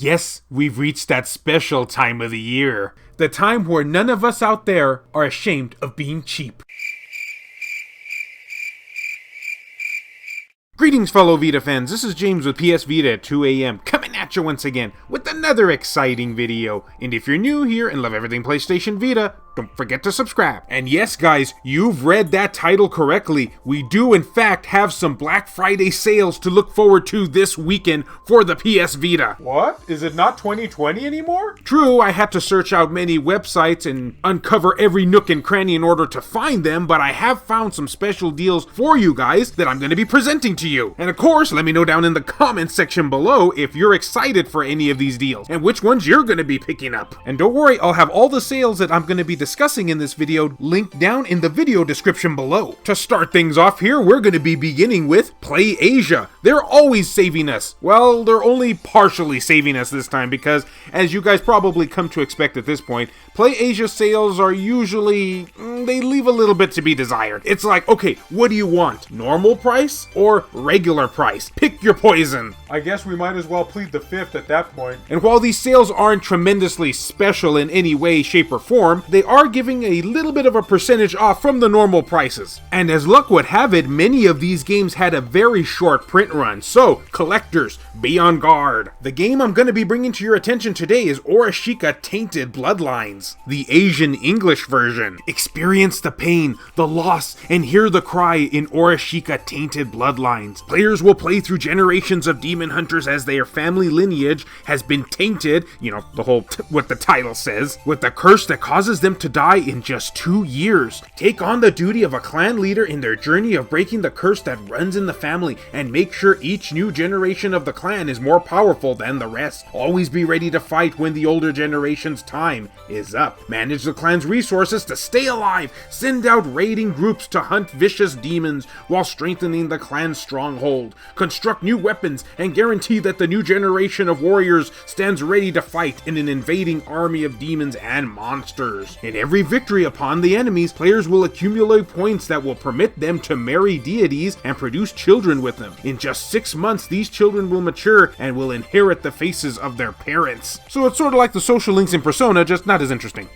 Yes, we've reached that special time of the year. The time where none of us out there are ashamed of being cheap. Greetings, fellow Vita fans. This is James with PS Vita at 2 a.m. coming at you once again with another exciting video. And if you're new here and love everything PlayStation Vita, don't forget to subscribe. And yes, guys, you've read that title correctly. We do, in fact, have some Black Friday sales to look forward to this weekend for the PS Vita. What? Is it not 2020 anymore? True, I had to search out many websites and uncover every nook and cranny in order to find them, but I have found some special deals for you guys that I'm going to be presenting to you. And of course, let me know down in the comments section below if you're excited for any of these deals and which ones you're going to be picking up. And don't worry, I'll have all the sales that I'm going to be discussing in this video linked down in the video description below. To start things off here, we're going to be beginning with PlayAsia. They're always saving us. Well, they're only partially saving us this time because, as you guys probably come to expect at this point, PlayAsia sales are usually, they leave a little bit to be desired. It's like, okay, what do you want? Normal price or regular price? Pick your poison. I guess we might as well plead the fifth at that point. And while these sales aren't tremendously special in any way, shape, or form, they are giving a little bit of a percentage off from the normal prices. And as luck would have it, many of these games had a very short print run, so collectors, be on guard. The game I'm going to be bringing to your attention today is Orishika Tainted Bloodlines, the Asian English version. Experience the pain, the loss, and hear the cry in Orishika Tainted Bloodlines. Players will play through generations of demon hunters as their family lineage has been tainted, you know, the whole what the title says, with the curse that causes them to die in just 2 years. Take on the duty of a clan leader in their journey of breaking the curse that runs in the family and make sure each new generation of the clan is more powerful than the rest. Always be ready to fight when the older generation's time is up. Manage the clan's resources to stay alive. Send out raiding groups to hunt vicious demons while strengthening the clan's stronghold. Construct new weapons and guarantee that the new generation of warriors stands ready to fight in an invading army of demons and monsters. In every victory upon the enemies, players will accumulate points that will permit them to marry deities and produce children with them. In just 6 months, these children will mature and will inherit the faces of their parents. So it's sort of like the social links in Persona, just not as interesting.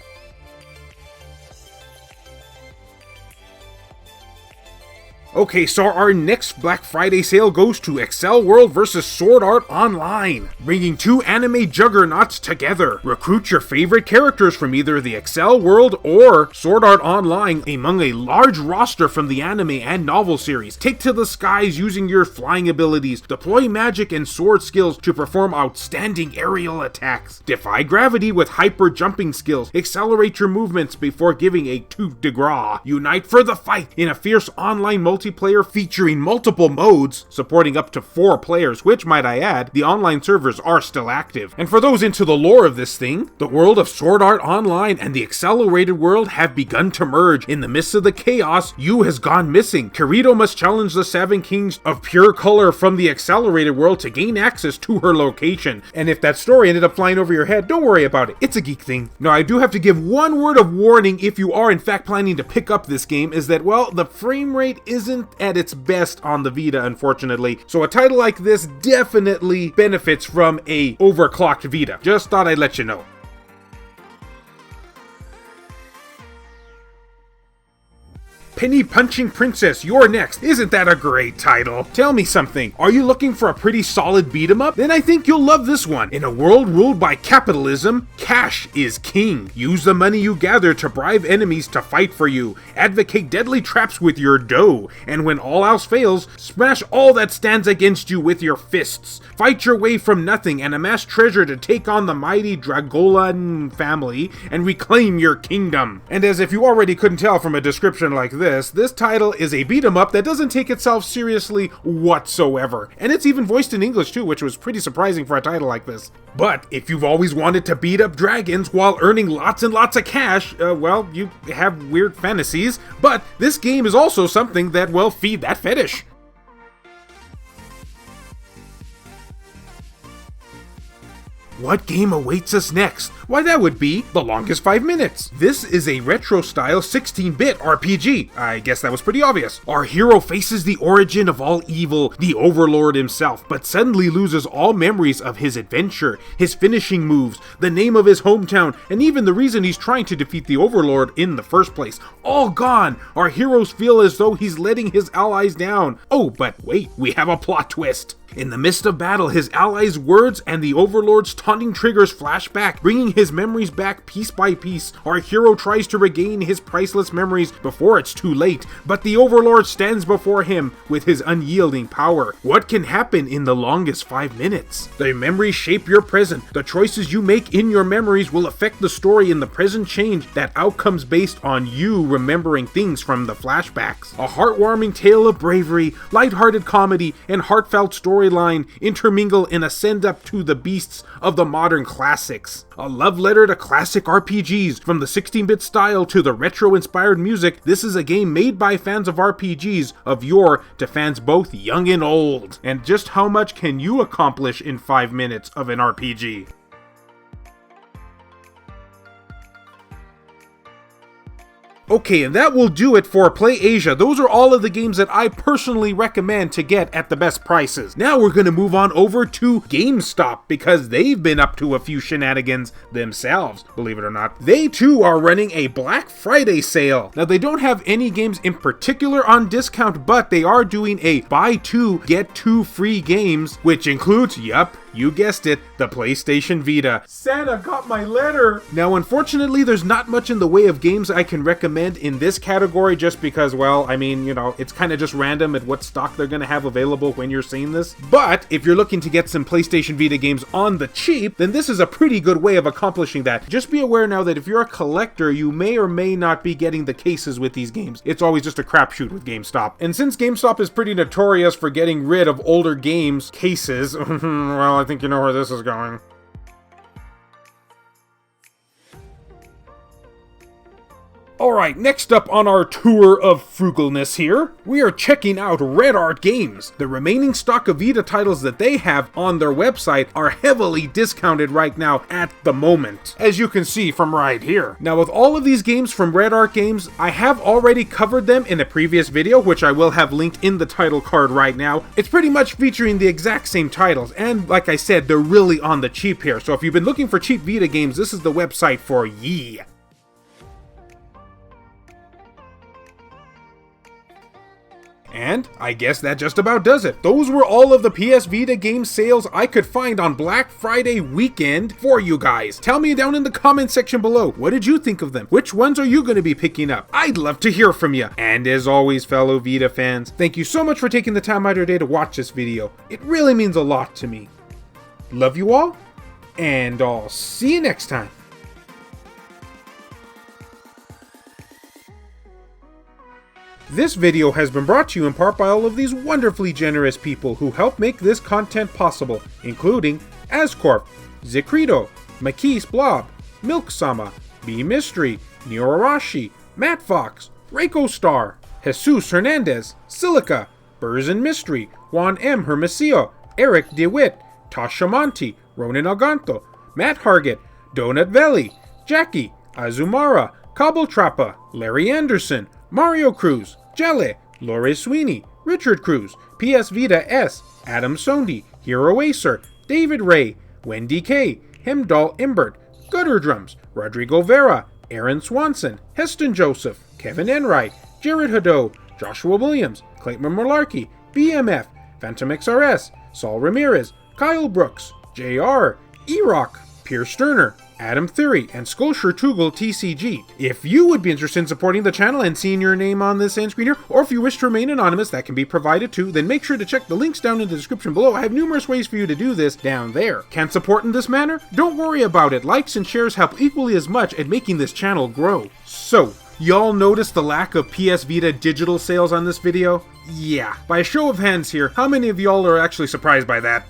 Okay, so our next Black Friday sale goes to Accel World vs Sword Art Online, bringing two anime juggernauts together. Recruit your favorite characters from either the Accel World or Sword Art Online among a large roster from the anime and novel series. Take to the skies using your flying abilities, deploy magic and sword skills to perform outstanding aerial attacks, defy gravity with hyper jumping skills, accelerate your movements before giving a coup de grace, unite for the fight in a fierce online multiplayer featuring multiple modes, supporting up to 4 players, which, might I add, the online servers are still active. And for those into the lore of this thing, the world of Sword Art Online and the accelerated world have begun to merge. In the midst of the chaos, Yu has gone missing. Kirito must challenge the 7 kings of pure color from the accelerated world to gain access to her location. And if that story ended up flying over your head, don't worry about it. It's a geek thing. Now, I do have to give one word of warning if you are in fact planning to pick up this game, is that, well, the frame rate isn't at its best on the Vita, unfortunately. So a title like this definitely benefits from a overclocked Vita. Just thought I'd let you know. Penny Punching Princess, you're next. Isn't that a great title? Tell me something. Are you looking for a pretty solid beat 'em up? Then I think you'll love this one. In a world ruled by capitalism, cash is king. Use the money you gather to bribe enemies to fight for you. Advocate deadly traps with your dough. And when all else fails, smash all that stands against you with your fists. Fight your way from nothing and amass treasure to take on the mighty Dragolan family and reclaim your kingdom. And as if you already couldn't tell from a description like this title is a beat 'em up that doesn't take itself seriously whatsoever. And it's even voiced in English too, which was pretty surprising for a title like this. But if you've always wanted to beat up dragons while earning lots and lots of cash, well, you have weird fantasies. But this game is also something that will feed that fetish. What game awaits us next? Why, that would be The Longest 5 Minutes. This is a retro-style 16-bit RPG. I guess that was pretty obvious. Our hero faces the origin of all evil, the Overlord himself, but suddenly loses all memories of his adventure, his finishing moves, the name of his hometown, and even the reason he's trying to defeat the Overlord in the first place. All gone! Our heroes feel as though he's letting his allies down. Oh, but wait, we have a plot twist. In the midst of battle, his allies' words and the Overlord's taunting triggers flash back, bringing his memories back piece by piece. Our hero tries to regain his priceless memories before it's too late, but the Overlord stands before him with his unyielding power. What can happen in the longest 5 minutes? The memories shape your present. The choices you make in your memories will affect the story in the present change. That outcome's based on you remembering things from the flashbacks. A heartwarming tale of bravery, lighthearted comedy, and heartfelt storyline intermingle and ascend up to the beasts of the modern classics. A love letter to classic RPGs. From the 16-bit style to the retro-inspired music, this is a game made by fans of RPGs of yore to fans both young and old. And just how much can you accomplish in 5 minutes of an RPG? Okay, and that will do it for Play Asia. Those are all of the games that I personally recommend to get at the best prices. Now we're going to move on over to Gamestop, because they've been up to a few shenanigans themselves, believe it or not. They too are running a Black Friday sale. Now they don't have any games in particular on discount, but they are doing a buy 2, get 2 free games, which includes, yup, you guessed it, the PlayStation Vita. Santa got my letter! Now, unfortunately, there's not much in the way of games I can recommend in this category just because, well, I mean, you know, it's kind of just random at what stock they're going to have available when you're seeing this. But if you're looking to get some PlayStation Vita games on the cheap, then this is a pretty good way of accomplishing that. Just be aware now that if you're a collector, you may or may not be getting the cases with these games. It's always just a crapshoot with GameStop. And since GameStop is pretty notorious for getting rid of older games cases, well, I think you know where this is going. Alright, next up on our tour of frugalness here, we are checking out Red Art Games. The remaining stock of Vita titles that they have on their website are heavily discounted right now at the moment, as you can see from right here. Now with all of these games from Red Art Games, I have already covered them in a previous video, which I will have linked in the title card right now. It's pretty much featuring the exact same titles, and like I said, they're really on the cheap here, so if you've been looking for cheap Vita games, this is the website for ye. And I guess that just about does it. Those were all of the PS Vita game sales I could find on Black Friday weekend for you guys. Tell me down in the comment section below, what did you think of them? Which ones are you going to be picking up? I'd love to hear from you. And as always, fellow Vita fans, thank you so much for taking the time out of your day to watch this video. It really means a lot to me. Love you all, and I'll see you next time. This video has been brought to you in part by all of these wonderfully generous people who help make this content possible, including Ascorp, Zikrido, Makis Blob, Milk-sama, B Mystery, Niorashi, Matt Fox, Reiko Star, Jesus Hernandez, Silica, Burzin Mystery, Juan M. Hermosillo, Eric DeWitt, Tasha Monti, Ronan Alganto, Matt Hargett, Donut Valley, Jackie, Azumara, Cobble Trappa, Larry Anderson, Mario Cruz, Jelle, Lore Sweeney, Richard Cruz, PS Vita S, Adam Sondi, Hero Acer, David Ray, Wendy K, Hemdahl Imbert, Gutter Drums, Rodrigo Vera, Aaron Swanson, Heston Joseph, Kevin Enright, Jared Haddo, Joshua Williams, Clayton Malarkey, BMF, Phantom XRS, Saul Ramirez, Kyle Brooks, JR, E-Rock, Pierce Sterner, Adam Theory, and Sculpture Tugel TCG. If you would be interested in supporting the channel and seeing your name on this end screen here, or if you wish to remain anonymous, that can be provided too, then make sure to check the links down in the description below. I have numerous ways for you to do this down there. Can't support in this manner? Don't worry about it. Likes and shares help equally as much at making this channel grow. So, y'all notice the lack of PS Vita digital sales on this video? Yeah. By a show of hands here, how many of y'all are actually surprised by that?